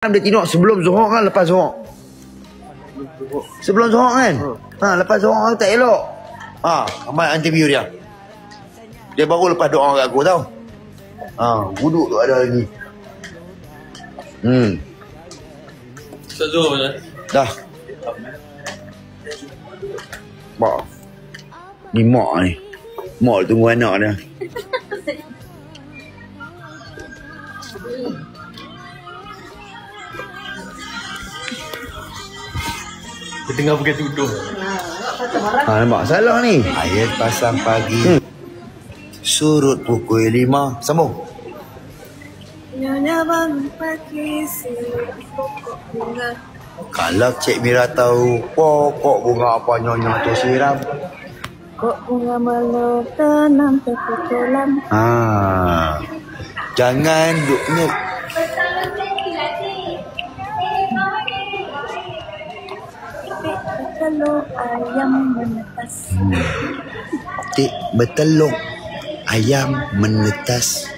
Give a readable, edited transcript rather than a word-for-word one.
Dia tidur sebelum Zuhur kan lepas Zuhur? Sebelum Zuhur kan? Lepas Zuhur tak elok. Amat interview dia. Dia baru lepas doa kat aku tau. Wuduk tu ada lagi. Ustaz Zuhur je? Dah. Mak. Ni mak ni. Mak tunggu anak dia. Dia tengah pakai tudung. Nampak salah ni. Air pasang pagi. Surut pukul 5. Sambung. Nyonya bangun pagi pokok bunga. Kalau Cik Mira tahu pokok bunga apa nyonya tu siram. Kok bunga melo tanam tepi kolam. Jangan duknya. Kalau ayam menetas. Tik bertelur ayam menetas.